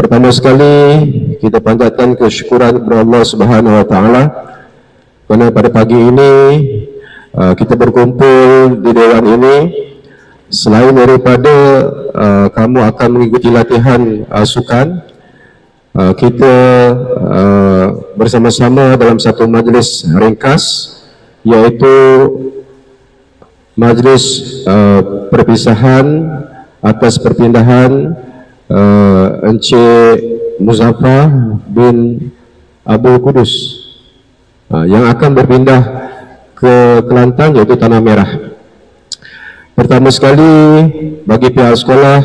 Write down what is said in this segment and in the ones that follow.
Pertama sekali kita panjatkan kesyukuran kepada Allah Subhanahu Wa Taala kerana pada pagi ini kita berkumpul di dewan ini. Selain daripada kamu akan mengikuti latihan sukan, kita bersama-sama dalam satu majlis ringkas, iaitu majlis perpisahan atas perpindahan Encik Muzaffar bin Abu Kudus yang akan berpindah ke Kelantan, iaitu Tanah Merah. Pertama sekali bagi pihak sekolah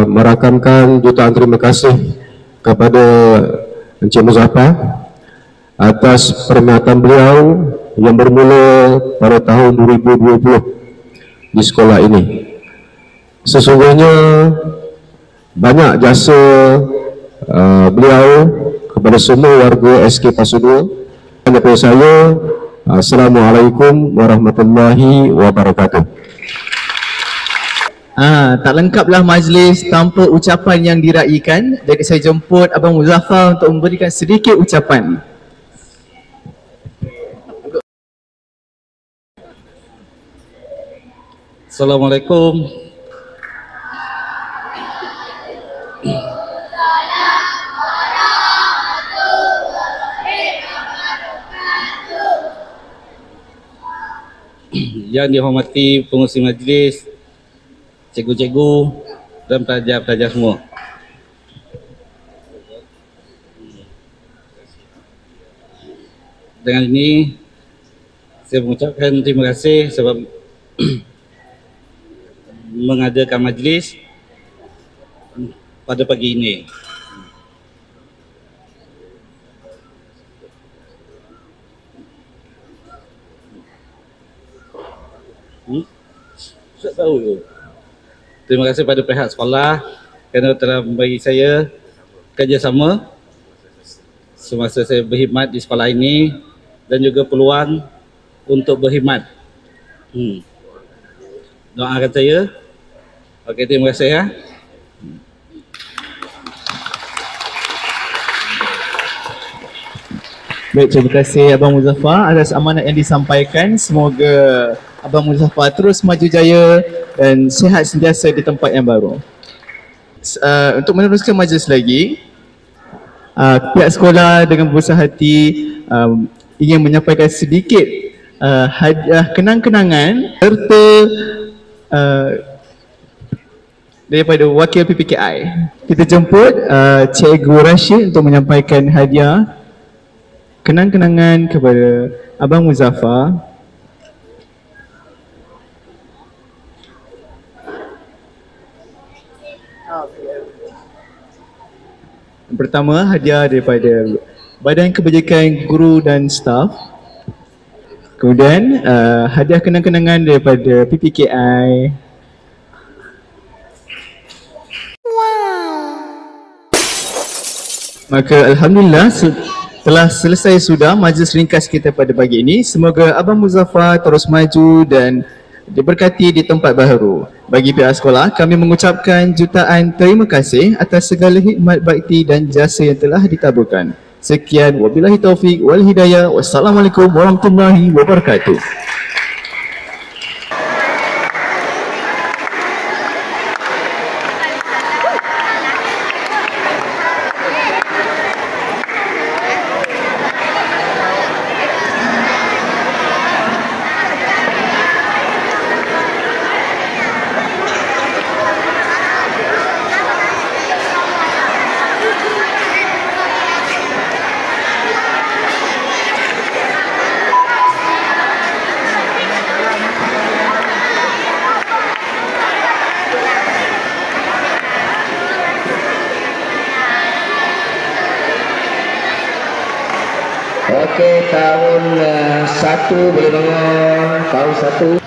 merakamkan jutaan terima kasih kepada Encik Muzaffar atas perkhidmatan beliau yang bermula pada tahun 2020 di sekolah ini. Sesungguhnya banyak jasa beliau kepada semua warga SK Pasu 2. Daripada saya, Assalamualaikum warahmatullahi wabarakatuh. Tak lengkaplah majlis tanpa ucapan yang diraikan. Jadi saya jemput Abang Muzaffar untuk memberikan sedikit ucapan. Assalamualaikum. Yang dihormati pengurusi majlis, cikgu-cikgu dan pelajar-pelajar semua. Dengan ini saya mengucapkan terima kasih sebab mengadakan majlis pada pagi ini. Saya tahu tu. Terima kasih pada pihak sekolah kerana telah memberi saya kerjasama semasa saya berkhidmat di sekolah ini dan juga peluang untuk berkhidmat. Doakan saya. Okey, terima kasih ya. Baik, terima kasih Abang Muzaffar atas amanat yang disampaikan. Semoga Abang Muzaffar terus maju jaya dan sihat sentiasa di tempat yang baru. Untuk meneruskan majlis lagi, pihak sekolah dengan berbesar hati ingin menyampaikan sedikit hadiah kenang-kenangan serta daripada wakil PPKI. Kita jemput Cikgu Rashid untuk menyampaikan hadiah kenang-kenangan kepada Abang Muzaffar. Yang pertama, hadiah daripada Badan Kebajikan Guru dan Staf. Kemudian hadiah kenang-kenangan daripada PPKI. Maka Alhamdulillah telah selesai sudah majlis ringkas kita pada pagi ini. Semoga Abang Muzaffar terus maju dan diberkati di tempat baru. Bagi pihak sekolah, kami mengucapkan jutaan terima kasih atas segala hikmat bakti dan jasa yang telah ditaburkan. Sekian, wabillahi taufik wal hidayah. Wassalamualaikum warahmatullahi wabarakatuh. Okey, tahun 1 boleh dengar. Tahun 1